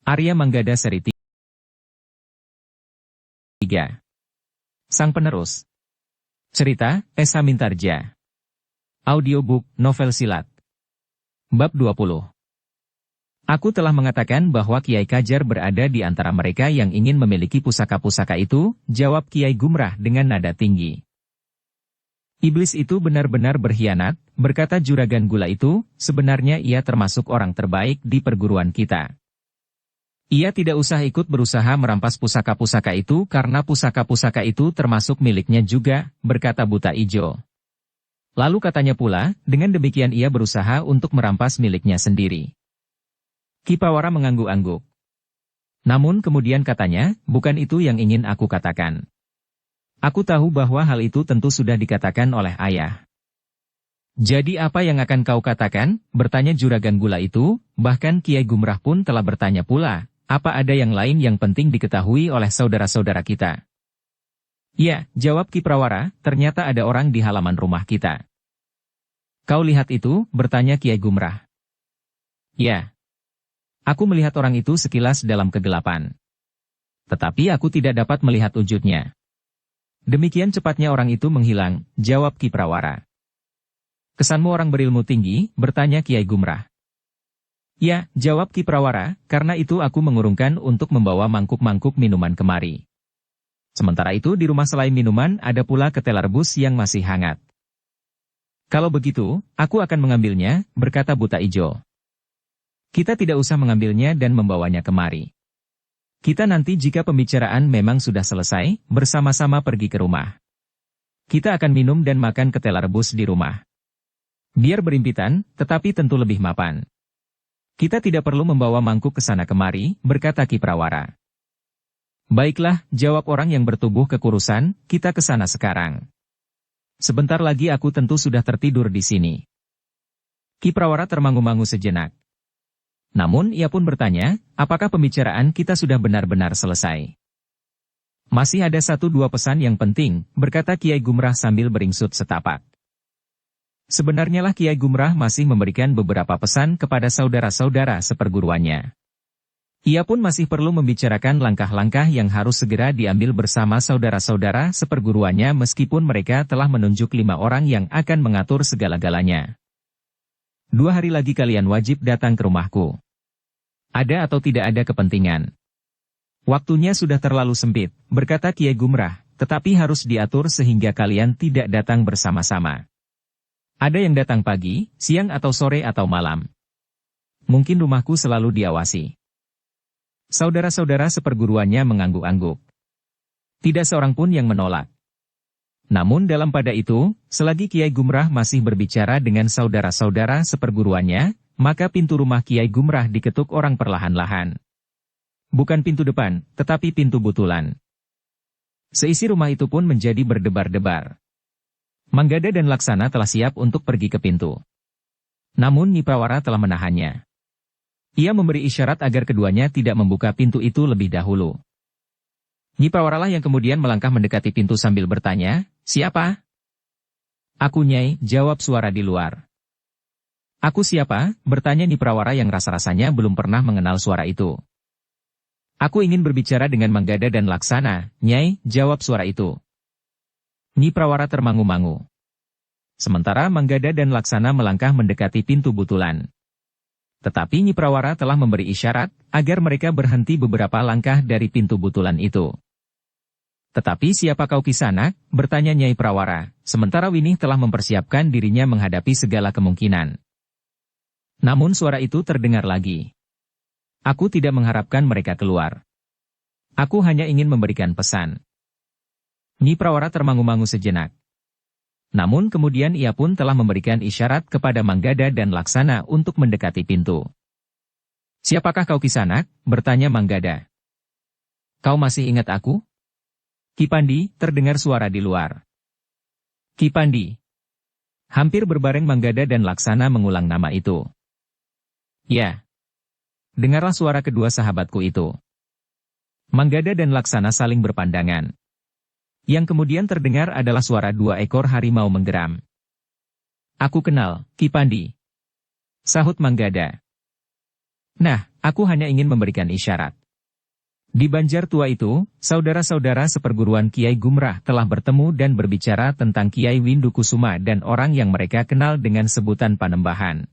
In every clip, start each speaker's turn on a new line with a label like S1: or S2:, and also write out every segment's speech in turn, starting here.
S1: Arya Manggada seri 3. Sang Penerus. Cerita, Esa Mintarja. Audiobook, novel silat. Bab 20. Aku telah mengatakan bahwa Kiai Kajar berada di antara mereka yang ingin memiliki pusaka-pusaka itu, jawab Kiai Gumrah dengan nada tinggi. Iblis itu benar-benar berkhianat, berkata Juragan Gula itu, sebenarnya ia termasuk orang terbaik di perguruan kita. Ia tidak usah ikut berusaha merampas pusaka-pusaka itu karena pusaka-pusaka itu termasuk miliknya juga, berkata Buta Ijo. Lalu katanya pula, dengan demikian ia berusaha untuk merampas miliknya sendiri. Ki Prawara mengangguk-angguk. Namun kemudian katanya, bukan itu yang ingin aku katakan. Aku tahu bahwa hal itu tentu sudah dikatakan oleh ayah. Jadi apa yang akan kau katakan? Bertanya Juragan Gula itu, bahkan Kiai Gumrah pun telah bertanya pula. Apa ada yang lain yang penting diketahui oleh saudara-saudara kita? Ya, jawab Ki Prawara, ternyata ada orang di halaman rumah kita. Kau lihat itu? Bertanya Kiai Gumrah. Ya. Aku melihat orang itu sekilas dalam kegelapan. Tetapi aku tidak dapat melihat wujudnya. Demikian cepatnya orang itu menghilang, jawab Ki Prawara. Kesanmu orang berilmu tinggi? Bertanya Kiai Gumrah. Ya, jawab Ki Prawara, karena itu aku mengurungkan untuk membawa mangkuk-mangkuk minuman kemari. Sementara itu di rumah selain minuman ada pula ketela rebus yang masih hangat. Kalau begitu, aku akan mengambilnya, berkata Buta Ijo. Kita tidak usah mengambilnya dan membawanya kemari. Kita nanti jika pembicaraan memang sudah selesai, bersama-sama pergi ke rumah. Kita akan minum dan makan ketela rebus di rumah. Biar berimpitan, tetapi tentu lebih mapan. Kita tidak perlu membawa mangkuk ke sana kemari, berkata Ki Prawara. Baiklah, jawab orang yang bertubuh kekurusan, kita ke sana sekarang. Sebentar lagi aku tentu sudah tertidur di sini. Ki Prawara termangu-mangu sejenak. Namun ia pun bertanya, apakah pembicaraan kita sudah benar-benar selesai? Masih ada 1-2 pesan yang penting, berkata Kiai Gumrah sambil beringsut setapak. Sebenarnya lah Kiai Gumrah masih memberikan beberapa pesan kepada saudara-saudara seperguruannya. Ia pun masih perlu membicarakan langkah-langkah yang harus segera diambil bersama saudara-saudara seperguruannya meskipun mereka telah menunjuk 5 orang yang akan mengatur segala-galanya. 2 hari lagi kalian wajib datang ke rumahku. Ada atau tidak ada kepentingan? Waktunya sudah terlalu sempit, berkata Kiai Gumrah, tetapi harus diatur sehingga kalian tidak datang bersama-sama. Ada yang datang pagi, siang atau sore atau malam. Mungkin rumahku selalu diawasi. Saudara-saudara seperguruannya mengangguk-angguk. Tidak seorang pun yang menolak. Namun dalam pada itu, selagi Kiai Gumrah masih berbicara dengan saudara-saudara seperguruannya, maka pintu rumah Kiai Gumrah diketuk orang perlahan-lahan. Bukan pintu depan, tetapi pintu butulan. Seisi rumah itu pun menjadi berdebar-debar. Manggada dan Laksana telah siap untuk pergi ke pintu. Namun Nyi Prawara telah menahannya. Ia memberi isyarat agar keduanya tidak membuka pintu itu lebih dahulu. Nyi Prawara lah yang kemudian melangkah mendekati pintu sambil bertanya, siapa? Aku Nyai, jawab suara di luar. Aku siapa? Bertanya Nyi Prawara yang rasa-rasanya belum pernah mengenal suara itu. Aku ingin berbicara dengan Manggada dan Laksana, Nyai, jawab suara itu. Nyi Prawara termangu-mangu. Sementara Manggada dan Laksana melangkah mendekati pintu butulan. Tetapi Nyi Prawara telah memberi isyarat agar mereka berhenti beberapa langkah dari pintu butulan itu. Tetapi siapa kau Kisanak? Bertanya Nyai Prawara, sementara Winih telah mempersiapkan dirinya menghadapi segala kemungkinan. Namun suara itu terdengar lagi. Aku tidak mengharapkan mereka keluar. Aku hanya ingin memberikan pesan. Nyi Prawara termangu-mangu sejenak. Namun kemudian ia pun telah memberikan isyarat kepada Manggada dan Laksana untuk mendekati pintu. Siapakah kau Kisanak? Bertanya Manggada. Kau masih ingat aku? Ki Pandi, terdengar suara di luar. Ki Pandi. Hampir berbareng Manggada dan Laksana mengulang nama itu. Ya. Dengarlah suara kedua sahabatku itu. Manggada dan Laksana saling berpandangan. Yang kemudian terdengar adalah suara 2 ekor harimau menggeram. Aku kenal, Ki Pandi. Sahut Manggada. Nah, aku hanya ingin memberikan isyarat. Di Banjar Tua itu, saudara-saudara seperguruan Kiai Gumrah telah bertemu dan berbicara tentang Kiai Windukusuma dan orang yang mereka kenal dengan sebutan Panembahan.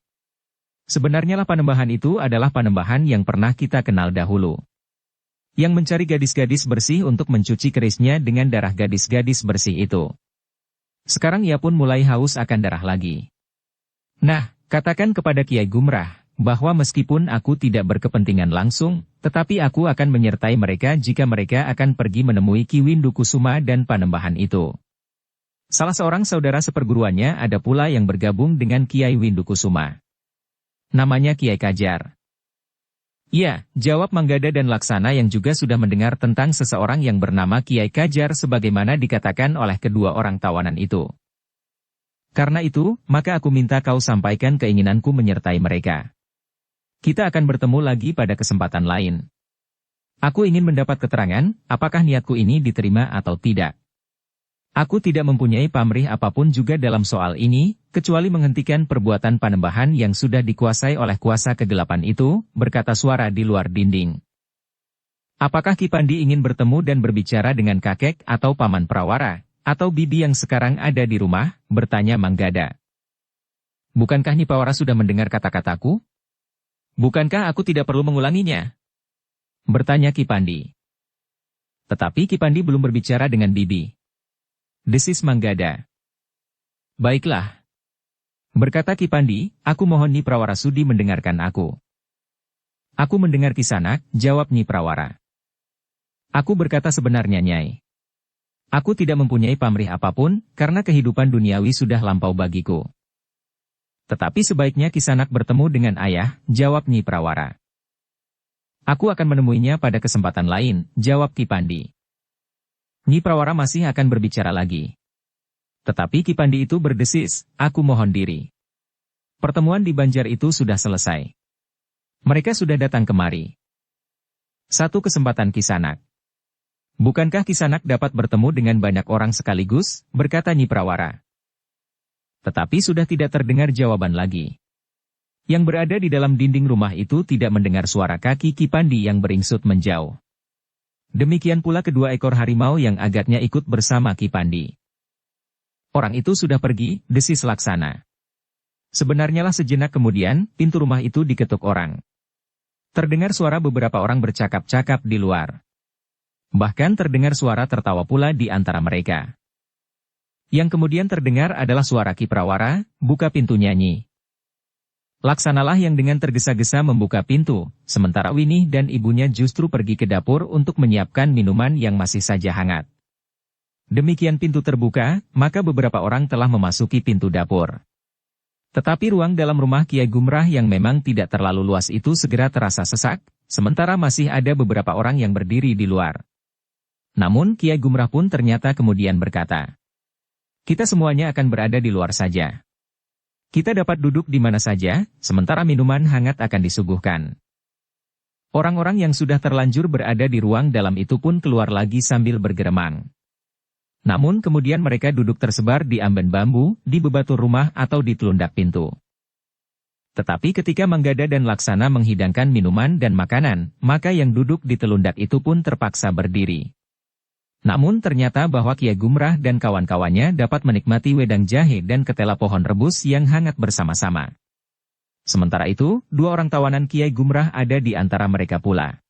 S1: Sebenarnya lah Panembahan itu adalah Panembahan yang pernah kita kenal dahulu. Yang mencari gadis-gadis bersih untuk mencuci kerisnya dengan darah gadis-gadis bersih itu. Sekarang ia pun mulai haus akan darah lagi. Nah, katakan kepada Kiai Gumrah, bahwa meskipun aku tidak berkepentingan langsung, tetapi aku akan menyertai mereka jika mereka akan pergi menemui Ki Windukusuma dan Panembahan itu. Salah seorang saudara seperguruannya ada pula yang bergabung dengan Kiai Windukusuma. Namanya Kiai Kajar. Ya, jawab Manggada dan Laksana yang juga sudah mendengar tentang seseorang yang bernama Kiai Kajar sebagaimana dikatakan oleh kedua orang tawanan itu. Karena itu, maka aku minta kau sampaikan keinginanku menyertai mereka. Kita akan bertemu lagi pada kesempatan lain. Aku ingin mendapat keterangan, apakah niatku ini diterima atau tidak. Aku tidak mempunyai pamrih apapun juga dalam soal ini, kecuali menghentikan perbuatan Panembahan yang sudah dikuasai oleh kuasa kegelapan itu, berkata suara di luar dinding. Apakah Ki Pandi ingin bertemu dan berbicara dengan kakek atau paman Prawara, atau bibi yang sekarang ada di rumah, bertanya Manggada. Bukankah Nyi Prawara sudah mendengar kata-kataku? Bukankah aku tidak perlu mengulanginya? Bertanya Ki Pandi. Tetapi Ki Pandi belum berbicara dengan bibi. Desis Manggada. Baiklah. Berkata Ki Pandi, aku mohon Nyi Prawara sudi mendengarkan aku. Aku mendengar Kisanak, jawab Nyi Prawara. Aku berkata sebenarnya Nyai. Aku tidak mempunyai pamrih apapun, karena kehidupan duniawi sudah lampau bagiku. Tetapi sebaiknya Kisanak bertemu dengan ayah, jawab Nyi Prawara. Aku akan menemuinya pada kesempatan lain, jawab Ki Pandi. Nyi Prawara masih akan berbicara lagi. Tetapi Ki Pandi itu berdesis, aku mohon diri. Pertemuan di Banjar itu sudah selesai. Mereka sudah datang kemari. Satu kesempatan Kisanak. Bukankah Kisanak dapat bertemu dengan banyak orang sekaligus, berkata Nyi Prawara. Tetapi sudah tidak terdengar jawaban lagi. Yang berada di dalam dinding rumah itu tidak mendengar suara kaki Ki Pandi yang beringsut menjauh. Demikian pula kedua ekor harimau yang agaknya ikut bersama Ki Pandi. Orang itu sudah pergi, desis Laksana. Sebenarnya lah sejenak kemudian, pintu rumah itu diketuk orang. Terdengar suara beberapa orang bercakap-cakap di luar. Bahkan terdengar suara tertawa pula di antara mereka. Yang kemudian terdengar adalah suara Ki Prawara, buka pintunya Nyi. Laksanalah yang dengan tergesa-gesa membuka pintu, sementara Winih dan ibunya justru pergi ke dapur untuk menyiapkan minuman yang masih saja hangat. Demikian pintu terbuka, maka beberapa orang telah memasuki pintu dapur. Tetapi ruang dalam rumah Kiai Gumrah yang memang tidak terlalu luas itu segera terasa sesak, sementara masih ada beberapa orang yang berdiri di luar. Namun Kiai Gumrah pun ternyata kemudian berkata, kita semuanya akan berada di luar saja. Kita dapat duduk di mana saja, sementara minuman hangat akan disuguhkan. Orang-orang yang sudah terlanjur berada di ruang dalam itu pun keluar lagi sambil bergeremang. Namun kemudian mereka duduk tersebar di amben bambu, di bebatuan rumah atau di telundak pintu. Tetapi ketika Manggada dan Laksana menghidangkan minuman dan makanan, maka yang duduk di telundak itu pun terpaksa berdiri. Namun ternyata bahwa Kiai Gumrah dan kawan-kawannya dapat menikmati wedang jahe dan ketela pohon rebus yang hangat bersama-sama. Sementara itu, dua orang tawanan Kiai Gumrah ada di antara mereka pula.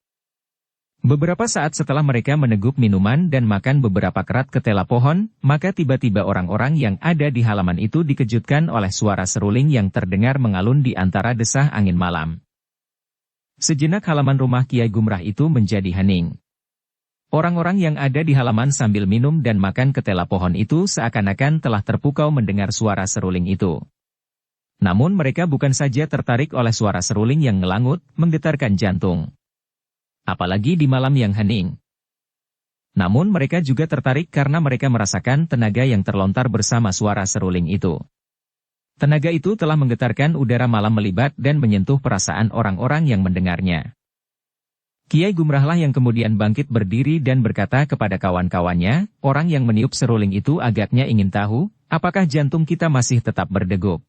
S1: Beberapa saat setelah mereka meneguk minuman dan makan beberapa kerat ketela pohon, maka tiba-tiba orang-orang yang ada di halaman itu dikejutkan oleh suara seruling yang terdengar mengalun di antara desah angin malam. Sejenak halaman rumah Kiai Gumrah itu menjadi hening. Orang-orang yang ada di halaman sambil minum dan makan ketela pohon itu seakan-akan telah terpukau mendengar suara seruling itu. Namun mereka bukan saja tertarik oleh suara seruling yang ngelangut, menggetarkan jantung. Apalagi di malam yang hening. Namun mereka juga tertarik karena mereka merasakan tenaga yang terlontar bersama suara seruling itu. Tenaga itu telah menggetarkan udara malam melibat dan menyentuh perasaan orang-orang yang mendengarnya. Kiai Gumrahlah yang kemudian bangkit berdiri dan berkata kepada kawan-kawannya, orang yang meniup seruling itu agaknya ingin tahu, apakah jantung kita masih tetap berdegup.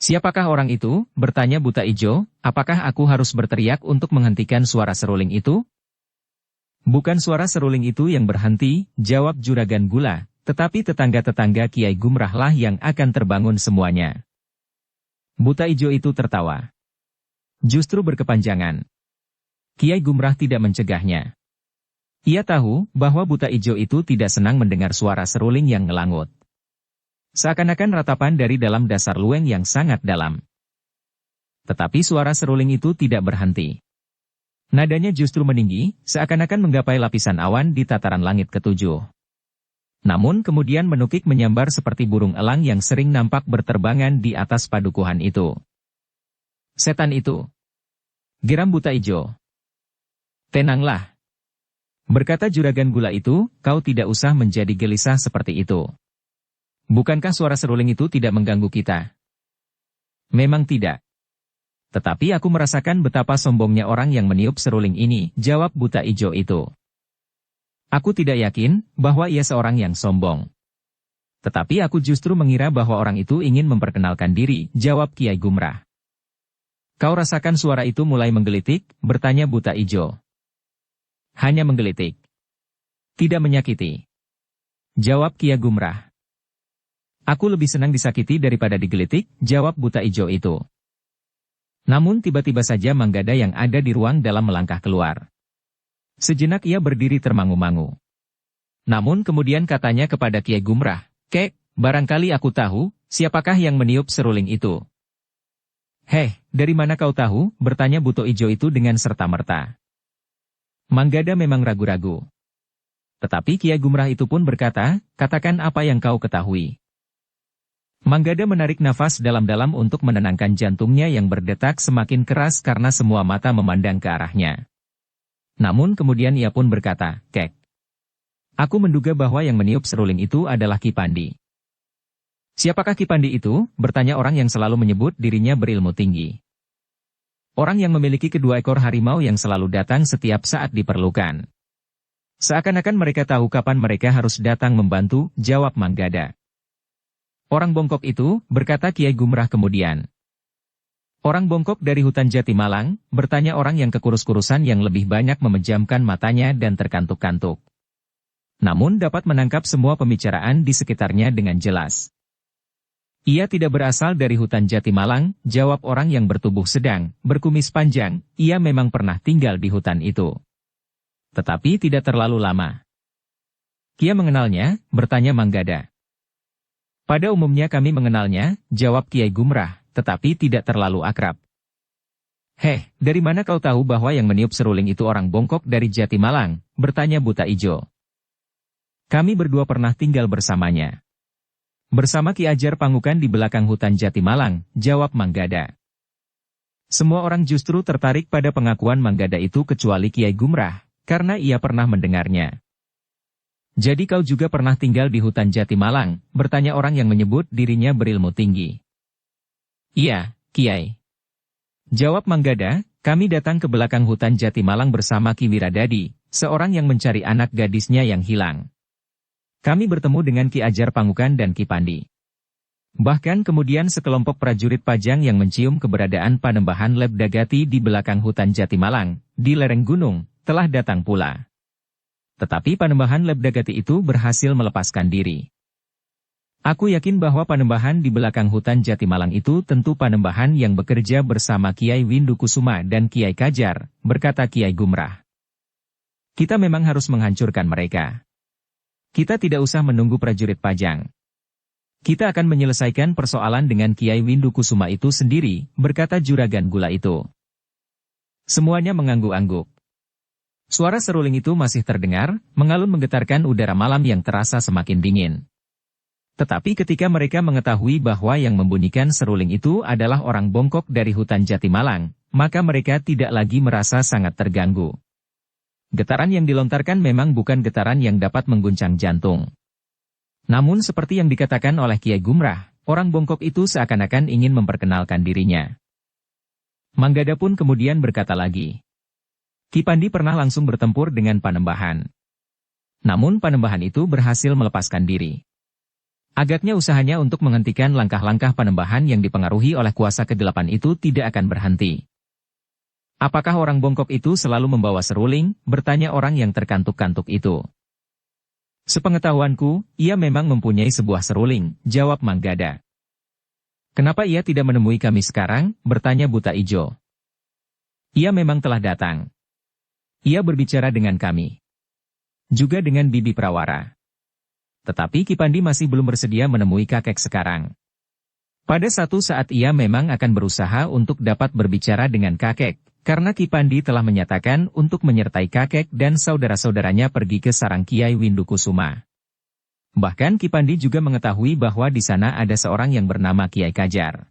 S1: Siapakah orang itu? Bertanya buta ijo, apakah aku harus berteriak untuk menghentikan suara seruling itu? Bukan suara seruling itu yang berhenti, jawab Juragan Gula, tetapi tetangga-tetangga Kiai Gumrah lah yang akan terbangun semuanya. Buta ijo itu tertawa. Justru berkepanjangan. Kiai Gumrah tidak mencegahnya. Ia tahu bahwa buta ijo itu tidak senang mendengar suara seruling yang ngelangut. Seakan-akan ratapan dari dalam dasar lueng yang sangat dalam. Tetapi suara seruling itu tidak berhenti. Nadanya justru meninggi, seakan-akan menggapai lapisan awan di tataran langit ketujuh. Namun kemudian menukik menyambar seperti burung elang yang sering nampak berterbangan di atas padukuhan itu. Setan itu. Geram buta ijo. Tenanglah. Berkata Juragan Gula itu, kau tidak usah menjadi gelisah seperti itu. Bukankah suara seruling itu tidak mengganggu kita? Memang tidak. Tetapi aku merasakan betapa sombongnya orang yang meniup seruling ini, jawab buta ijo itu. Aku tidak yakin bahwa ia seorang yang sombong. Tetapi aku justru mengira bahwa orang itu ingin memperkenalkan diri, jawab Kiai Gumrah. Kau rasakan suara itu mulai menggelitik? Bertanya buta ijo. Hanya menggelitik. Tidak menyakiti. Jawab Kiai Gumrah. Aku lebih senang disakiti daripada digelitik, jawab buta ijo itu. Namun tiba-tiba saja Manggada yang ada di ruang dalam melangkah keluar. Sejenak ia berdiri termangu-mangu. Namun kemudian katanya kepada Kiai Gumrah, Kek, barangkali aku tahu, siapakah yang meniup seruling itu? Heh, dari mana kau tahu? Bertanya buta ijo itu dengan serta-merta. Manggada memang ragu-ragu. Tetapi Kiai Gumrah itu pun berkata, katakan apa yang kau ketahui. Manggada menarik nafas dalam-dalam untuk menenangkan jantungnya yang berdetak semakin keras karena semua mata memandang ke arahnya. Namun kemudian ia pun berkata, Kek. Aku menduga bahwa yang meniup seruling itu adalah Ki Pandi. Siapakah Ki Pandi itu? Bertanya orang yang selalu menyebut dirinya berilmu tinggi. Orang yang memiliki kedua ekor harimau yang selalu datang setiap saat diperlukan. Seakan-akan mereka tahu kapan mereka harus datang membantu, jawab Manggada. Orang bongkok itu, berkata Kiai Gumrah kemudian. Orang bongkok dari hutan Jati Malang, bertanya orang yang kekurus-kurusan yang lebih banyak memejamkan matanya dan terkantuk-kantuk. Namun dapat menangkap semua pembicaraan di sekitarnya dengan jelas. Ia tidak berasal dari hutan Jati Malang, jawab orang yang bertubuh sedang, berkumis panjang, ia memang pernah tinggal di hutan itu. Tetapi tidak terlalu lama. Kia mengenalnya, bertanya Manggada. Pada umumnya kami mengenalnya, jawab Kiai Gumrah, tetapi tidak terlalu akrab. Heh, dari mana kau tahu bahwa yang meniup seruling itu orang bongkok dari Jati Malang? Bertanya buta ijo. Kami berdua pernah tinggal bersamanya. Bersama Ki Ajar Pangukan di belakang hutan Jati Malang, jawab Manggada. Semua orang justru tertarik pada pengakuan Manggada itu kecuali Kiai Gumrah, karena ia pernah mendengarnya. Jadi kau juga pernah tinggal di hutan Jati Malang, bertanya orang yang menyebut dirinya berilmu tinggi. Iya, Kiai. Jawab Manggada, kami datang ke belakang hutan Jati Malang bersama Ki Wiradadi, seorang yang mencari anak gadisnya yang hilang. Kami bertemu dengan Ki Ajar Pangukan dan Ki Pandi. Bahkan kemudian sekelompok prajurit Pajang yang mencium keberadaan Panembahan Lebdagati di belakang hutan Jati Malang, di lereng gunung, telah datang pula. Tetapi Panembahan Lebdagati itu berhasil melepaskan diri. Aku yakin bahwa Panembahan di belakang hutan Jati Malang itu tentu Panembahan yang bekerja bersama Kiai Windu Kusuma dan Kiai Kajar, berkata Kiai Gumrah. Kita memang harus menghancurkan mereka. Kita tidak usah menunggu prajurit Pajang. Kita akan menyelesaikan persoalan dengan Kiai Windu Kusuma itu sendiri, berkata Juragan Gula itu. Semuanya mengangguk-angguk. Suara seruling itu masih terdengar, mengalun menggetarkan udara malam yang terasa semakin dingin. Tetapi ketika mereka mengetahui bahwa yang membunyikan seruling itu adalah orang bongkok dari hutan Jati Malang, maka mereka tidak lagi merasa sangat terganggu. Getaran yang dilontarkan memang bukan getaran yang dapat mengguncang jantung. Namun seperti yang dikatakan oleh Kiai Gumrah, orang bongkok itu seakan-akan ingin memperkenalkan dirinya. Manggada pun kemudian berkata lagi. Ki Pandi pernah langsung bertempur dengan Panembahan. Namun Panembahan itu berhasil melepaskan diri. Agaknya usahanya untuk menghentikan langkah-langkah Panembahan yang dipengaruhi oleh kuasa kegelapan itu tidak akan berhenti. Apakah orang bongkok itu selalu membawa seruling? Bertanya orang yang terkantuk-kantuk itu. Sepengetahuanku, ia memang mempunyai sebuah seruling, jawab Manggada. Kenapa ia tidak menemui kami sekarang? Bertanya Buta Ijo. Ia memang telah datang. Ia berbicara dengan kami. Juga dengan Bibi Prawara. Tetapi Ki Pandi masih belum bersedia menemui kakek sekarang. Pada satu saat ia memang akan berusaha untuk dapat berbicara dengan kakek, karena Ki Pandi telah menyatakan untuk menyertai kakek dan saudara-saudaranya pergi ke sarang Kiai Windukusuma. Bahkan Ki Pandi juga mengetahui bahwa di sana ada seorang yang bernama Kiai Kajar.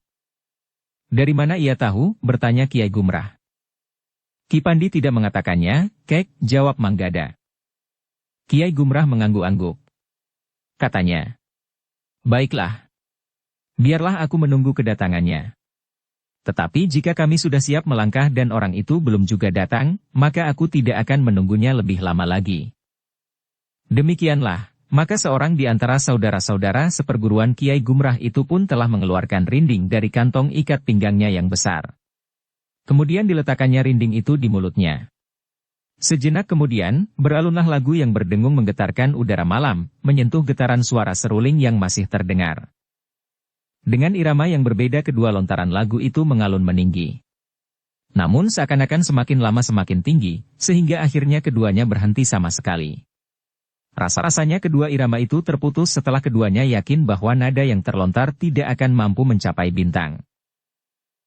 S1: Dari mana ia tahu? Bertanya Kiai Gumrah. Ki Pandi tidak mengatakannya, Kek, jawab Manggada. Kiai Gumrah mengangguk-angguk. Katanya, baiklah. Biarlah aku menunggu kedatangannya. Tetapi jika kami sudah siap melangkah dan orang itu belum juga datang, maka aku tidak akan menunggunya lebih lama lagi. Demikianlah, maka seorang di antara saudara-saudara seperguruan Kiai Gumrah itu pun telah mengeluarkan rinding dari kantong ikat pinggangnya yang besar. Kemudian diletakkannya rinding itu di mulutnya. Sejenak kemudian, beralunlah lagu yang berdengung menggetarkan udara malam, menyentuh getaran suara seruling yang masih terdengar. Dengan irama yang berbeda kedua lontaran lagu itu mengalun meninggi. Namun seakan-akan semakin lama semakin tinggi, sehingga akhirnya keduanya berhenti sama sekali. Rasa-rasanya kedua irama itu terputus setelah keduanya yakin bahwa nada yang terlontar tidak akan mampu mencapai bintang.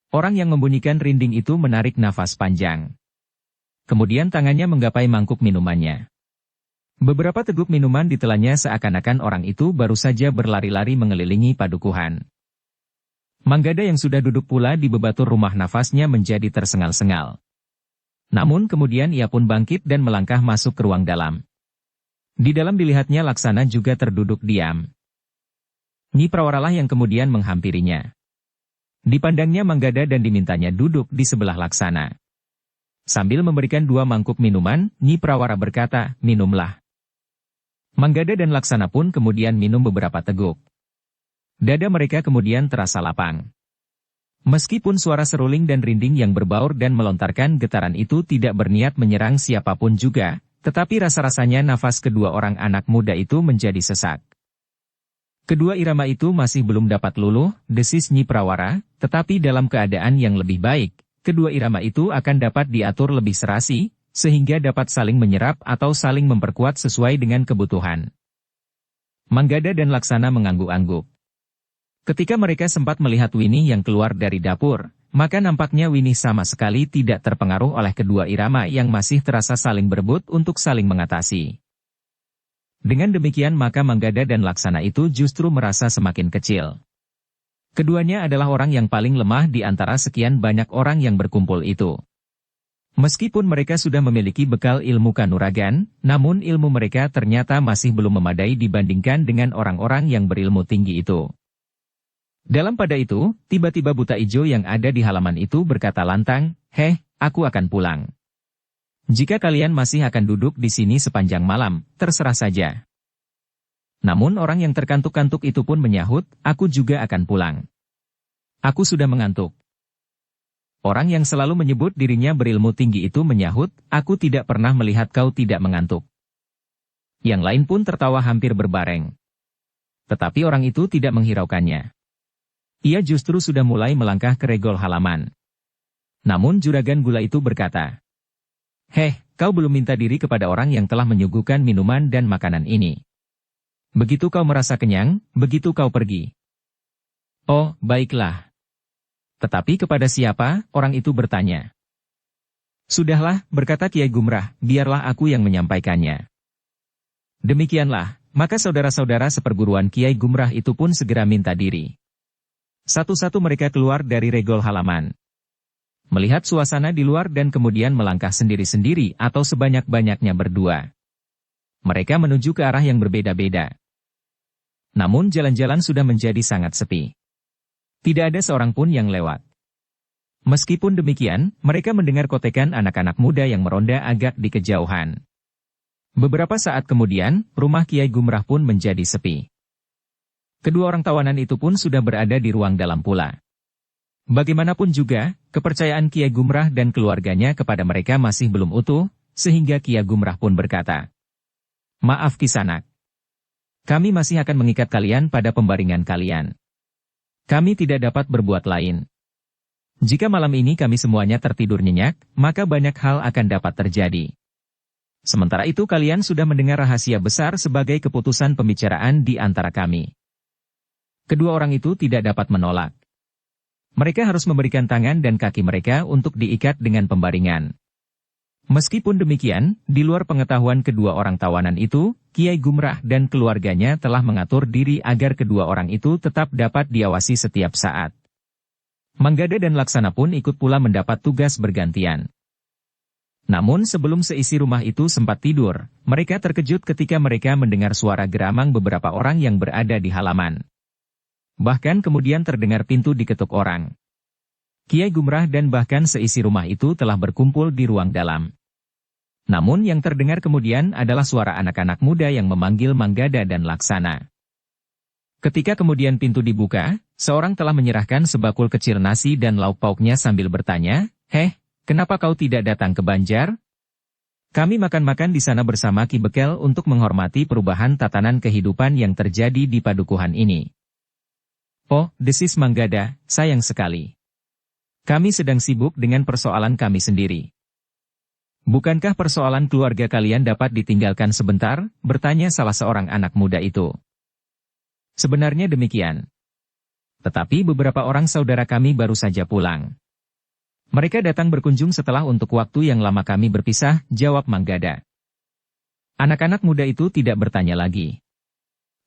S1: Orang yang membunyikan rinding itu menarik nafas panjang. Kemudian tangannya menggapai mangkuk minumannya. Beberapa teguk minuman ditelannya seakan-akan orang itu baru saja berlari-lari mengelilingi padukuhan. Manggada yang sudah duduk pula di bebatur rumah nafasnya menjadi tersengal-sengal. Namun kemudian ia pun bangkit dan melangkah masuk ke ruang dalam. Di dalam dilihatnya Laksana juga terduduk diam. Nyi Prawaralah yang kemudian menghampirinya. Dipandangnya Manggada dan dimintanya duduk di sebelah Laksana. Sambil memberikan 2 mangkuk minuman, Nyi Prawara berkata, minumlah. Manggada dan Laksana pun kemudian minum beberapa teguk. Dada mereka kemudian terasa lapang. Meskipun suara seruling dan rinding yang berbaur dan melontarkan getaran itu tidak berniat menyerang siapapun juga, tetapi rasa-rasanya nafas kedua orang anak muda itu menjadi sesak. Kedua irama itu masih belum dapat luluh, desis Nyi Prawara, tetapi dalam keadaan yang lebih baik. Kedua irama itu akan dapat diatur lebih serasi, sehingga dapat saling menyerap atau saling memperkuat sesuai dengan kebutuhan. Manggada dan Laksana mengangguk-angguk. Ketika mereka sempat melihat Winnie yang keluar dari dapur, maka nampaknya Winnie sama sekali tidak terpengaruh oleh kedua irama yang masih terasa saling berebut untuk saling mengatasi. Dengan demikian maka Manggada dan Laksana itu justru merasa semakin kecil. Keduanya adalah orang yang paling lemah di antara sekian banyak orang yang berkumpul itu. Meskipun mereka sudah memiliki bekal ilmu kanuragan, namun ilmu mereka ternyata masih belum memadai dibandingkan dengan orang-orang yang berilmu tinggi itu. Dalam pada itu, tiba-tiba Buta Ijo yang ada di halaman itu berkata lantang, "Heh, aku akan pulang. Jika kalian masih akan duduk di sini sepanjang malam, terserah saja." Namun orang yang terkantuk-kantuk itu pun menyahut, "Aku juga akan pulang. Aku sudah mengantuk." Orang yang selalu menyebut dirinya berilmu tinggi itu menyahut, "Aku tidak pernah melihat kau tidak mengantuk." Yang lain pun tertawa hampir berbareng. Tetapi orang itu tidak menghiraukannya. Ia justru sudah mulai melangkah ke regol halaman. Namun Juragan Gula itu berkata, "Heh, kau belum minta diri kepada orang yang telah menyuguhkan minuman dan makanan ini. Begitu kau merasa kenyang, begitu kau pergi." "Oh, baiklah." "Tetapi kepada siapa?" orang itu bertanya. "Sudahlah," berkata Kiai Gumrah, "biarlah aku yang menyampaikannya." Demikianlah, maka saudara-saudara seperguruan Kiai Gumrah itu pun segera minta diri. Satu-satu mereka keluar dari regol halaman. Melihat suasana di luar dan kemudian melangkah sendiri-sendiri atau sebanyak-banyaknya berdua. Mereka menuju ke arah yang berbeda-beda. Namun jalan-jalan sudah menjadi sangat sepi. Tidak ada seorang pun yang lewat. Meskipun demikian, mereka mendengar kotekan anak-anak muda yang meronda agak di kejauhan. Beberapa saat kemudian, rumah Kiai Gumrah pun menjadi sepi. Kedua orang tawanan itu pun sudah berada di ruang dalam pula. Bagaimanapun juga, kepercayaan Kiai Gumrah dan keluarganya kepada mereka masih belum utuh, sehingga Kiai Gumrah pun berkata, "Maaf Kisanak. Kami masih akan mengikat kalian pada pembaringan kalian. Kami tidak dapat berbuat lain. Jika malam ini kami semuanya tertidur nyenyak, maka banyak hal akan dapat terjadi. Sementara itu kalian sudah mendengar rahasia besar sebagai keputusan pembicaraan di antara kami." Kedua orang itu tidak dapat menolak. Mereka harus memberikan tangan dan kaki mereka untuk diikat dengan pembaringan. Meskipun demikian, di luar pengetahuan kedua orang tawanan itu, Kiai Gumrah dan keluarganya telah mengatur diri agar kedua orang itu tetap dapat diawasi setiap saat. Manggada dan Laksana pun ikut pula mendapat tugas bergantian. Namun sebelum seisi rumah itu sempat tidur, mereka terkejut ketika mereka mendengar suara geramang beberapa orang yang berada di halaman. Bahkan kemudian terdengar pintu diketuk orang. Kiai Gumrah dan bahkan seisi rumah itu telah berkumpul di ruang dalam. Namun yang terdengar kemudian adalah suara anak-anak muda yang memanggil Manggada dan Laksana. Ketika kemudian pintu dibuka, seorang telah menyerahkan sebakul kecil nasi dan lauk pauknya sambil bertanya, "Heh, kenapa kau tidak datang ke Banjar? Kami makan-makan di sana bersama Ki Bekel untuk menghormati perubahan tatanan kehidupan yang terjadi di padukuhan ini." "Oh, desis Manggada, sayang sekali. Kami sedang sibuk dengan persoalan kami sendiri." "Bukankah persoalan keluarga kalian dapat ditinggalkan sebentar?" bertanya salah seorang anak muda itu. "Sebenarnya demikian. Tetapi beberapa orang saudara kami baru saja pulang. Mereka datang berkunjung setelah untuk waktu yang lama kami berpisah," jawab Manggada. Anak-anak muda itu tidak bertanya lagi.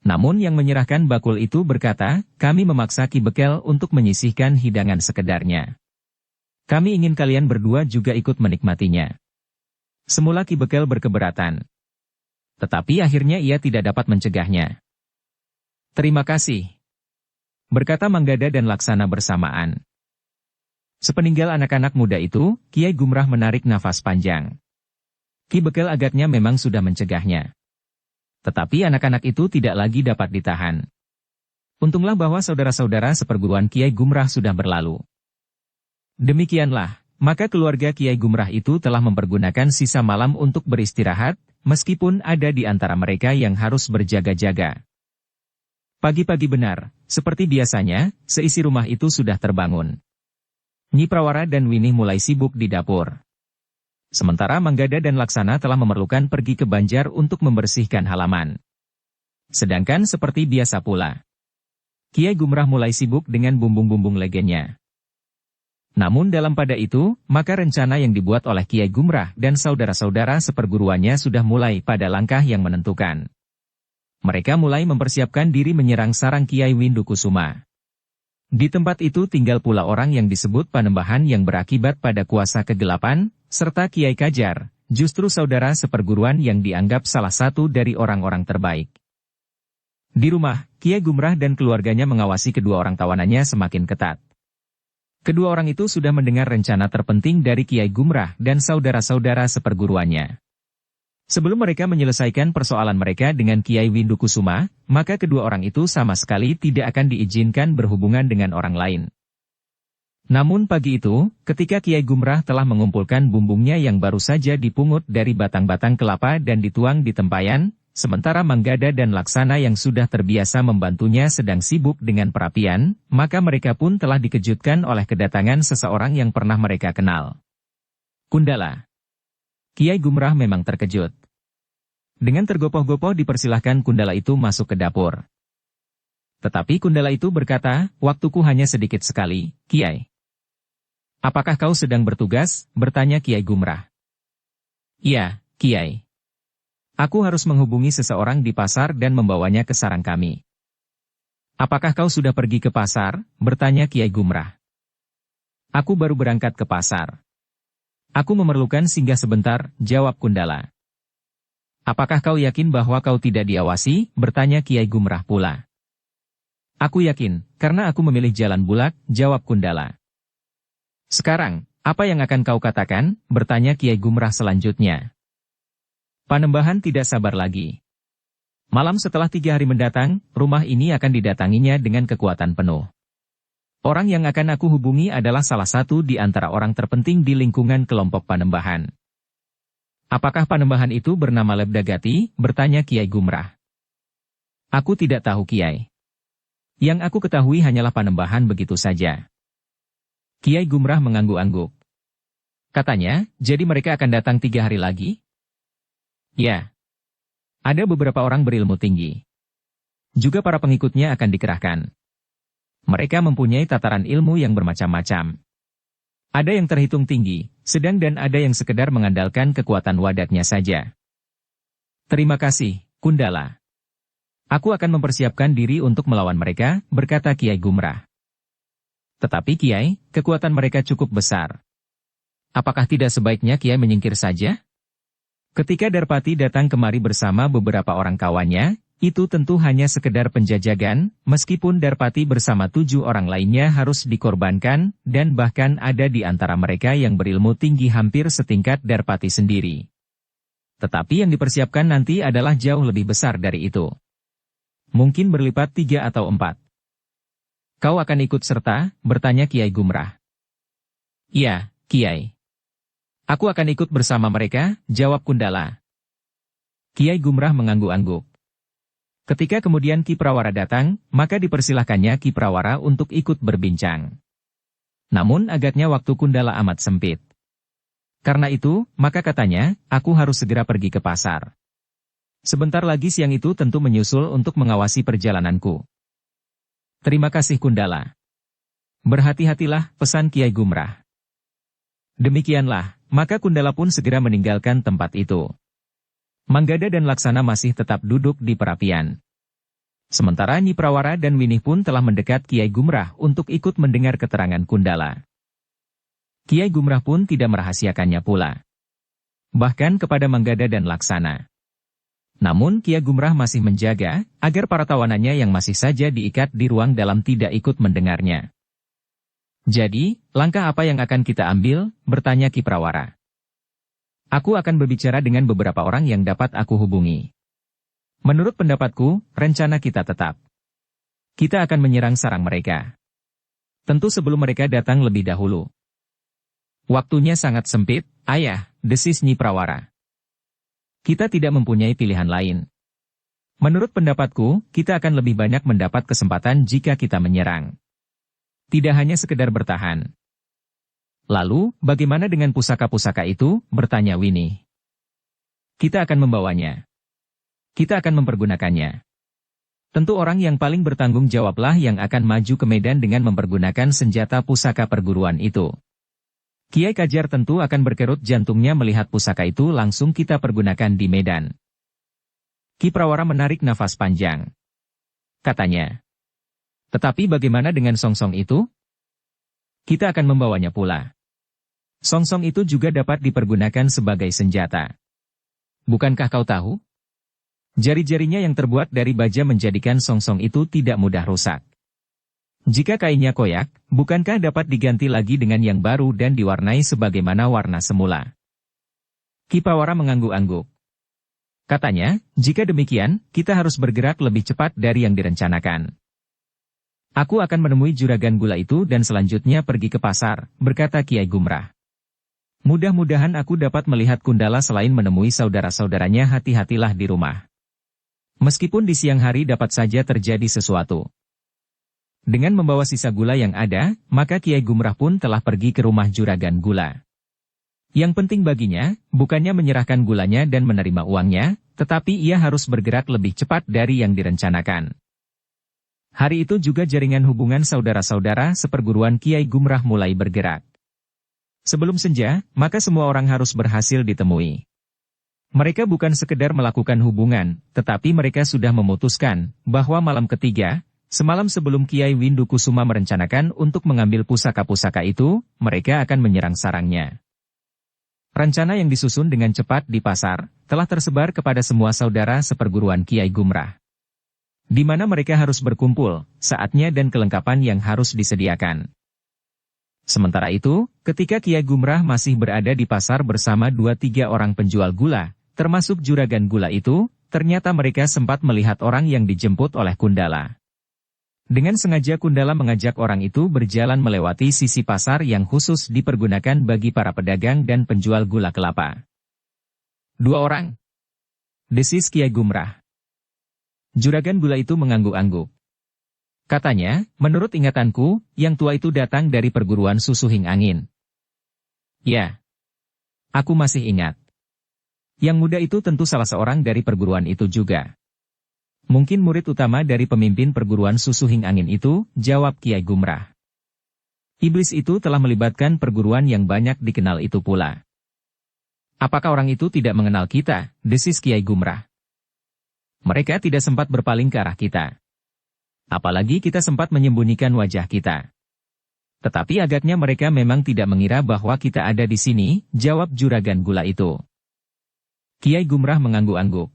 S1: Namun yang menyerahkan bakul itu berkata, "Kami memaksa Ki Bekel untuk menyisihkan hidangan sekedarnya. Kami ingin kalian berdua juga ikut menikmatinya." Semula Ki Bekel berkeberatan. Tetapi akhirnya ia tidak dapat mencegahnya. "Terima kasih," berkata Manggada dan Laksana bersamaan. Sepeninggal anak-anak muda itu, Kiai Gumrah menarik nafas panjang. Ki Bekel agaknya memang sudah mencegahnya. Tetapi anak-anak itu tidak lagi dapat ditahan. Untunglah bahwa saudara-saudara seperguruan Kiai Gumrah sudah berlalu. Demikianlah, maka keluarga Kiai Gumrah itu telah mempergunakan sisa malam untuk beristirahat, meskipun ada di antara mereka yang harus berjaga-jaga. Pagi-pagi benar, seperti biasanya, seisi rumah itu sudah terbangun. Nyi Prawara dan Winih mulai sibuk di dapur. Sementara Manggada dan Laksana telah memerlukan pergi ke Banjar untuk membersihkan halaman. Sedangkan seperti biasa pula, Kiai Gumrah mulai sibuk dengan bumbung-bumbung legennya. Namun dalam pada itu, maka rencana yang dibuat oleh Kiai Gumrah dan saudara-saudara seperguruannya sudah mulai pada langkah yang menentukan. Mereka mulai mempersiapkan diri menyerang sarang Kiai Windukusuma. Di tempat itu tinggal pula orang yang disebut Panembahan yang berakibat pada kuasa kegelapan, serta Kiai Kajar, justru saudara seperguruan yang dianggap salah satu dari orang-orang terbaik. Di rumah, Kiai Gumrah dan keluarganya mengawasi kedua orang tawanannya semakin ketat. Kedua orang itu sudah mendengar rencana terpenting dari Kiai Gumrah dan saudara-saudara seperguruannya. Sebelum mereka menyelesaikan persoalan mereka dengan Kiai Windukusuma, maka kedua orang itu sama sekali tidak akan diizinkan berhubungan dengan orang lain. Namun pagi itu, ketika Kiai Gumrah telah mengumpulkan bumbungnya yang baru saja dipungut dari batang-batang kelapa dan dituang di tempayan, sementara Manggada dan Laksana yang sudah terbiasa membantunya sedang sibuk dengan perapian, maka mereka pun telah dikejutkan oleh kedatangan seseorang yang pernah mereka kenal. Kundala. Kiai Gumrah memang terkejut. Dengan tergopoh-gopoh dipersilahkan Kundala itu masuk ke dapur. Tetapi Kundala itu berkata, "Waktuku hanya sedikit sekali, Kiai." "Apakah kau sedang bertugas?" bertanya Kiai Gumrah. "Iya, Kiai. Aku harus menghubungi seseorang di pasar dan membawanya ke sarang kami." "Apakah kau sudah pergi ke pasar?" bertanya Kiai Gumrah. "Aku baru berangkat ke pasar. Aku memerlukan singgah sebentar," jawab Kundala. "Apakah kau yakin bahwa kau tidak diawasi?" bertanya Kiai Gumrah pula. "Aku yakin, karena aku memilih jalan bulak," jawab Kundala. "Sekarang, apa yang akan kau katakan?" bertanya Kiai Gumrah selanjutnya. Panembahan tidak sabar lagi. Malam setelah 3 hari mendatang, rumah ini akan didatanginya dengan kekuatan penuh. Orang yang akan aku hubungi adalah salah satu di antara orang terpenting di lingkungan kelompok Panembahan. Apakah Panembahan itu bernama Lebdagati? Bertanya Kiai Gumrah. Aku tidak tahu Kiai. Yang aku ketahui hanyalah Panembahan begitu saja. Kiai Gumrah mengangguk-angguk. Katanya, jadi mereka akan datang 3 hari lagi? Ya. Ada beberapa orang berilmu tinggi. Juga para pengikutnya akan dikerahkan. Mereka mempunyai tataran ilmu yang bermacam-macam. Ada yang terhitung tinggi, sedang dan ada yang sekedar mengandalkan kekuatan wadaknya saja. Terima kasih, Kundala. Aku akan mempersiapkan diri untuk melawan mereka, berkata Kiai Gumrah. Tetapi Kiai, kekuatan mereka cukup besar. Apakah tidak sebaiknya Kiai menyingkir saja? Ketika Darpati datang kemari bersama beberapa orang kawannya, itu tentu hanya sekedar penjajagan, meskipun Darpati bersama 7 orang lainnya harus dikorbankan, dan bahkan ada di antara mereka yang berilmu tinggi hampir setingkat Darpati sendiri. Tetapi yang dipersiapkan nanti adalah jauh lebih besar dari itu. Mungkin berlipat 3 atau 4. Kau akan ikut serta? Bertanya Kiai Gumrah. Iya, Kiai. Aku akan ikut bersama mereka, jawab Kundala. Kiai Gumrah mengangguk-angguk. Ketika kemudian Ki Prawara datang, maka dipersilahkannya Ki Prawara untuk ikut berbincang. Namun agaknya waktu Kundala amat sempit. Karena itu, maka katanya, aku harus segera pergi ke pasar. Sebentar lagi siang itu tentu menyusul untuk mengawasi perjalananku. Terima kasih Kundala. Berhati-hatilah, pesan Kiai Gumrah. Demikianlah, maka Kundala pun segera meninggalkan tempat itu. Manggada dan Laksana masih tetap duduk di perapian. Sementara Nyi Prawara dan Winih pun telah mendekat Kiai Gumrah untuk ikut mendengar keterangan Kundala. Kiai Gumrah pun tidak merahasiakannya pula. Bahkan kepada Manggada dan Laksana. Namun Kiai Gumrah masih menjaga, agar para tawanannya yang masih saja diikat di ruang dalam tidak ikut mendengarnya. Jadi, langkah apa yang akan kita ambil? Bertanya Ki Prawara. Aku akan berbicara dengan beberapa orang yang dapat aku hubungi. Menurut pendapatku, rencana kita tetap. Kita akan menyerang sarang mereka. Tentu sebelum mereka datang lebih dahulu. Waktunya sangat sempit, ayah, desis Nyi Prawara. Kita tidak mempunyai pilihan lain. Menurut pendapatku, kita akan lebih banyak mendapat kesempatan jika kita menyerang. Tidak hanya sekedar bertahan. Lalu, bagaimana dengan pusaka-pusaka itu? Bertanya Winih. Kita akan membawanya. Kita akan mempergunakannya. Tentu orang yang paling bertanggung jawablah yang akan maju ke medan dengan mempergunakan senjata pusaka perguruan itu. Kiai Kajar tentu akan berkerut jantungnya melihat pusaka itu langsung kita pergunakan di medan. Ki Prawara menarik nafas panjang. Katanya. Tetapi bagaimana dengan songsong itu? Kita akan membawanya pula. Songsong itu juga dapat dipergunakan sebagai senjata. Bukankah kau tahu? Jari-jarinya yang terbuat dari baja menjadikan songsong itu tidak mudah rusak. Jika kainnya koyak, bukankah dapat diganti lagi dengan yang baru dan diwarnai sebagaimana warna semula? Ki Prawara mengangguk-angguk. Katanya, jika demikian, kita harus bergerak lebih cepat dari yang direncanakan. Aku akan menemui juragan gula itu dan selanjutnya pergi ke pasar, berkata Kiai Gumrah. Mudah-mudahan aku dapat melihat Kundala selain menemui saudara-saudaranya. Hati-hatilah di rumah. Meskipun di siang hari dapat saja terjadi sesuatu. Dengan membawa sisa gula yang ada, maka Kiai Gumrah pun telah pergi ke rumah juragan gula. Yang penting baginya, bukannya menyerahkan gulanya dan menerima uangnya, tetapi ia harus bergerak lebih cepat dari yang direncanakan. Hari itu juga jaringan hubungan saudara-saudara seperguruan Kiai Gumrah mulai bergerak. Sebelum senja, maka semua orang harus berhasil ditemui. Mereka bukan sekedar melakukan hubungan, tetapi mereka sudah memutuskan bahwa malam ketiga, semalam sebelum Kiai Windu Kusuma merencanakan untuk mengambil pusaka-pusaka itu, mereka akan menyerang sarangnya. Rencana yang disusun dengan cepat di pasar, telah tersebar kepada semua saudara seperguruan Kiai Gumrah. Di mana mereka harus berkumpul, saatnya dan kelengkapan yang harus disediakan. Sementara itu, ketika Kiai Gumrah masih berada di pasar bersama 2-3 orang penjual gula, termasuk juragan gula itu, ternyata mereka sempat melihat orang yang dijemput oleh Kundala. Dengan sengaja Kundala mengajak orang itu berjalan melewati sisi pasar yang khusus dipergunakan bagi para pedagang dan penjual gula kelapa. 2 orang. Desis Kiai Gumrah. Juragan gula itu mengangguk-angguk. Katanya, menurut ingatanku, yang tua itu datang dari perguruan Susuhing Angin. Ya. Aku masih ingat. Yang muda itu tentu salah seorang dari perguruan itu juga. Mungkin murid utama dari pemimpin perguruan Susuhing Angin itu, jawab Kiai Gumrah. Iblis itu telah melibatkan perguruan yang banyak dikenal itu pula. Apakah orang itu tidak mengenal kita, desis Kiai Gumrah? Mereka tidak sempat berpaling ke arah kita. Apalagi kita sempat menyembunyikan wajah kita. Tetapi agaknya mereka memang tidak mengira bahwa kita ada di sini, jawab juragan gula itu. Kiai Gumrah mengangguk-angguk.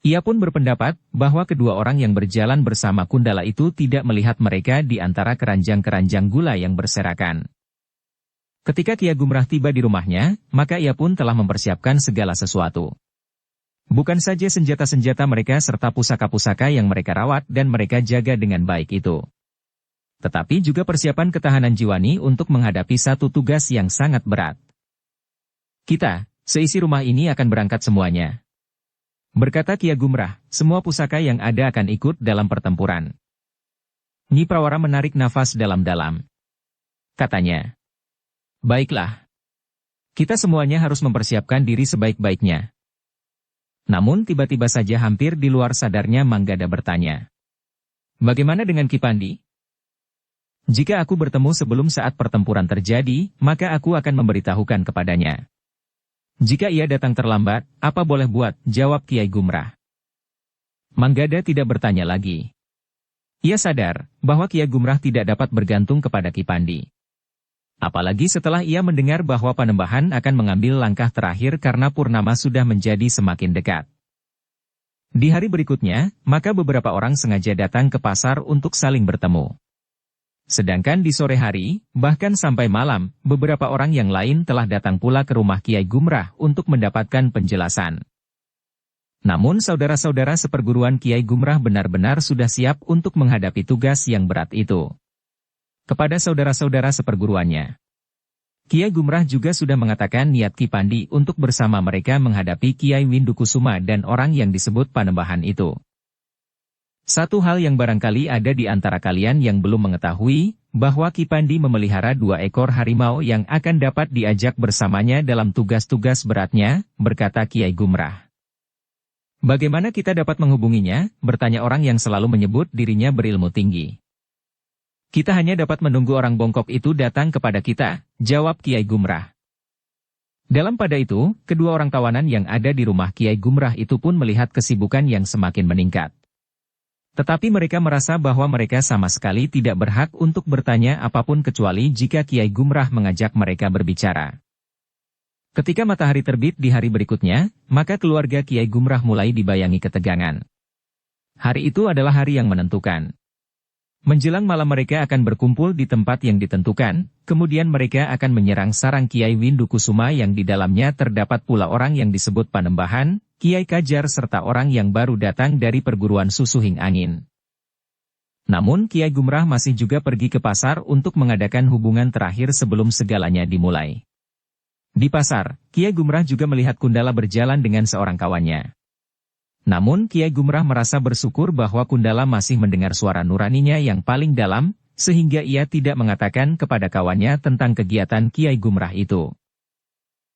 S1: Ia pun berpendapat bahwa kedua orang yang berjalan bersama Kundala itu tidak melihat mereka di antara keranjang-keranjang gula yang berserakan. Ketika Kiai Gumrah tiba di rumahnya, maka ia pun telah mempersiapkan segala sesuatu. Bukan saja senjata-senjata mereka serta pusaka-pusaka yang mereka rawat dan mereka jaga dengan baik itu. Tetapi juga persiapan ketahanan jiwani untuk menghadapi satu tugas yang sangat berat. Kita, seisi rumah ini akan berangkat semuanya. Berkata Kiai Gumrah, semua pusaka yang ada akan ikut dalam pertempuran. Nyi Prawara menarik nafas dalam-dalam. Katanya, baiklah. Kita semuanya harus mempersiapkan diri sebaik-baiknya. Namun tiba-tiba saja hampir di luar sadarnya Manggada bertanya. Bagaimana dengan Ki Pandi? Jika aku bertemu sebelum saat pertempuran terjadi, maka aku akan memberitahukan kepadanya. Jika ia datang terlambat, apa boleh buat, jawab Kiai Gumrah. Manggada tidak bertanya lagi. Ia sadar bahwa Kiai Gumrah tidak dapat bergantung kepada Ki Pandi. Apalagi setelah ia mendengar bahwa Panembahan akan mengambil langkah terakhir karena Purnama sudah menjadi semakin dekat. Di hari berikutnya, maka beberapa orang sengaja datang ke pasar untuk saling bertemu. Sedangkan di sore hari, bahkan sampai malam, beberapa orang yang lain telah datang pula ke rumah Kiai Gumrah untuk mendapatkan penjelasan. Namun saudara-saudara seperguruan Kiai Gumrah benar-benar sudah siap untuk menghadapi tugas yang berat itu. Kepada saudara-saudara seperguruannya, Kiai Gumrah juga sudah mengatakan niat Ki Pandi untuk bersama mereka menghadapi Kiai Windukusuma dan orang yang disebut Panembahan itu. Satu hal yang barangkali ada di antara kalian yang belum mengetahui, bahwa Ki Pandi memelihara 2 ekor harimau yang akan dapat diajak bersamanya dalam tugas-tugas beratnya, berkata Kiai Gumrah. Bagaimana kita dapat menghubunginya, bertanya orang yang selalu menyebut dirinya berilmu tinggi. Kita hanya dapat menunggu orang bongkok itu datang kepada kita, jawab Kiai Gumrah. Dalam pada itu, kedua orang tawanan yang ada di rumah Kiai Gumrah itu pun melihat kesibukan yang semakin meningkat. Tetapi mereka merasa bahwa mereka sama sekali tidak berhak untuk bertanya apapun kecuali jika Kiai Gumrah mengajak mereka berbicara. Ketika matahari terbit di hari berikutnya, maka keluarga Kiai Gumrah mulai dibayangi ketegangan. Hari itu adalah hari yang menentukan. Menjelang malam mereka akan berkumpul di tempat yang ditentukan, kemudian mereka akan menyerang sarang Kiai Windukusuma yang di dalamnya terdapat pula orang yang disebut Panembahan, Kiai Kajar serta orang yang baru datang dari perguruan Susuhing Angin. Namun Kiai Gumrah masih juga pergi ke pasar untuk mengadakan hubungan terakhir sebelum segalanya dimulai. Di pasar, Kiai Gumrah juga melihat Kundala berjalan dengan seorang kawannya. Namun Kiai Gumrah merasa bersyukur bahwa Kundala masih mendengar suara nuraninya yang paling dalam, sehingga ia tidak mengatakan kepada kawannya tentang kegiatan Kiai Gumrah itu.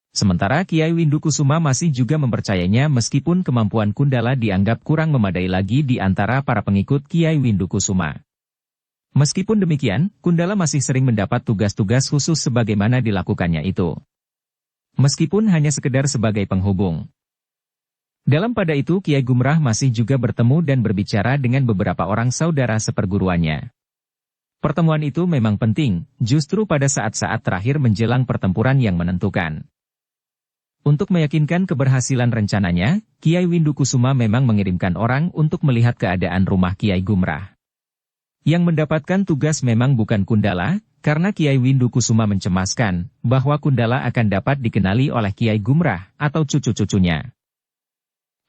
S1: Sementara Kiai Windukusuma masih juga mempercayainya meskipun kemampuan Kundala dianggap kurang memadai lagi di antara para pengikut Kiai Windukusuma. Meskipun demikian, Kundala masih sering mendapat tugas-tugas khusus sebagaimana dilakukannya itu. Meskipun hanya sekedar sebagai penghubung. Dalam pada itu Kiai Gumrah masih juga bertemu dan berbicara dengan beberapa orang saudara seperguruannya. Pertemuan itu memang penting, justru pada saat-saat terakhir menjelang pertempuran yang menentukan. Untuk meyakinkan keberhasilan rencananya, Kiai Windukusuma memang mengirimkan orang untuk melihat keadaan rumah Kiai Gumrah. Yang mendapatkan tugas memang bukan Kundala, karena Kiai Windukusuma mencemaskan bahwa Kundala akan dapat dikenali oleh Kiai Gumrah atau cucu-cucunya.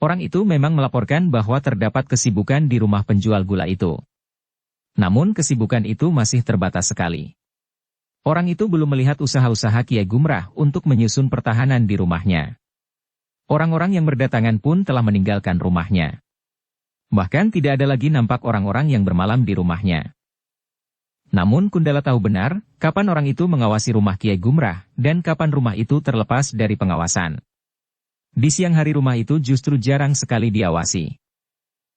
S1: Orang itu memang melaporkan bahwa terdapat kesibukan di rumah penjual gula itu. Namun kesibukan itu masih terbatas sekali. Orang itu belum melihat usaha-usaha Kiai Gumrah untuk menyusun pertahanan di rumahnya. Orang-orang yang berdatangan pun telah meninggalkan rumahnya. Bahkan tidak ada lagi nampak orang-orang yang bermalam di rumahnya. Namun Kundala tahu benar, kapan orang itu mengawasi rumah Kiai Gumrah, dan kapan rumah itu terlepas dari pengawasan. Di siang hari rumah itu justru jarang sekali diawasi.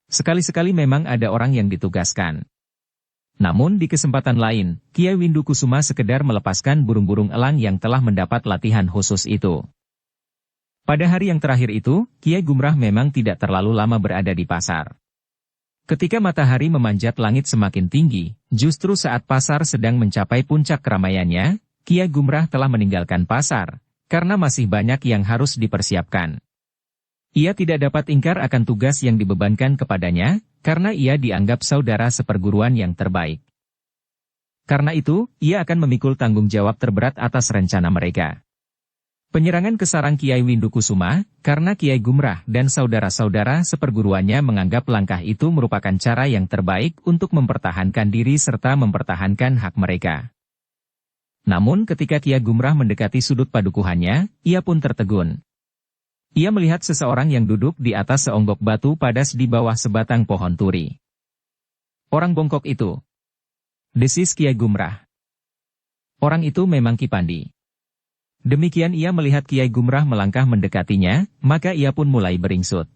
S1: Sekali-sekali memang ada orang yang ditugaskan. Namun di kesempatan lain, Kiai Windu Kusuma sekedar melepaskan burung-burung elang yang telah mendapat latihan khusus itu. Pada hari yang terakhir itu, Kiai Gumrah memang tidak terlalu lama berada di pasar. Ketika matahari memanjat langit semakin tinggi, justru saat pasar sedang mencapai puncak keramaiannya, Kiai Gumrah telah meninggalkan pasar, karena masih banyak yang harus dipersiapkan. Ia tidak dapat ingkar akan tugas yang dibebankan kepadanya, karena ia dianggap saudara seperguruan yang terbaik. Karena itu, ia akan memikul tanggung jawab terberat atas rencana mereka. Penyerangan ke sarang Kiai Windu Kusuma, karena Kiai Gumrah dan saudara-saudara seperguruannya menganggap langkah itu merupakan cara yang terbaik untuk mempertahankan diri serta mempertahankan hak mereka. Namun ketika Kiai Gumrah mendekati sudut padukuhannya, ia pun tertegun. Ia melihat seseorang yang duduk di atas seonggok batu padas di bawah sebatang pohon turi. Orang bongkok itu, desis Kiai Gumrah. Orang itu memang Ki Pandi. Demikian ia melihat Kiai Gumrah melangkah mendekatinya, maka ia pun mulai beringsut.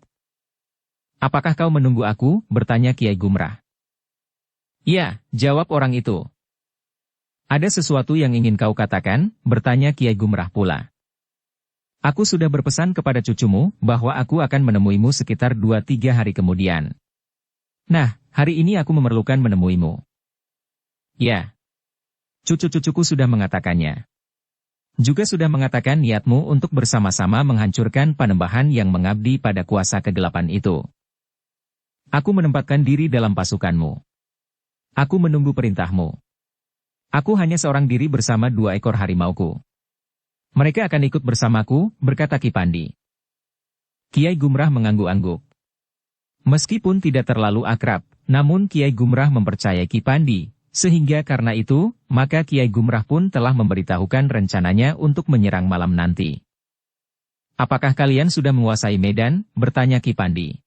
S1: "Apakah kau menunggu aku?" bertanya Kiai Gumrah. "Ya," jawab orang itu. "Ada sesuatu yang ingin kau katakan?" bertanya Kiai Gumrah pula. "Aku sudah berpesan kepada cucumu, bahwa aku akan menemuimu sekitar 2-3 hari kemudian. Nah, hari ini aku memerlukan menemuimu." "Ya. Cucu-cucuku sudah mengatakannya. Juga sudah mengatakan niatmu untuk bersama-sama menghancurkan Panembahan yang mengabdi pada kuasa kegelapan itu. Aku menempatkan diri dalam pasukanmu. Aku menunggu perintahmu. Aku hanya seorang diri bersama 2 ekor harimauku. Mereka akan ikut bersamaku," berkata Ki Pandi. Kiai Gumrah mengangguk-angguk. Meskipun tidak terlalu akrab, namun Kiai Gumrah mempercayai Ki Pandi, sehingga karena itu, maka Kiai Gumrah pun telah memberitahukan rencananya untuk menyerang malam nanti. "Apakah kalian sudah menguasai medan?" bertanya Ki Pandi.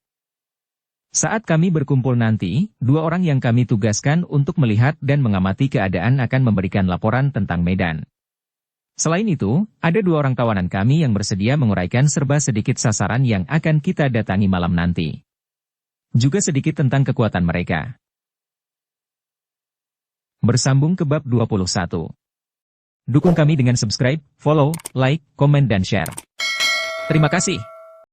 S1: "Saat kami berkumpul nanti, 2 orang yang kami tugaskan untuk melihat dan mengamati keadaan akan memberikan laporan tentang medan. Selain itu, ada 2 orang tawanan kami yang bersedia menguraikan serba sedikit sasaran yang akan kita datangi malam nanti. Juga sedikit tentang kekuatan mereka." Bersambung ke bab 21. Dukung kami dengan subscribe, follow, like, komen dan share. Terima kasih.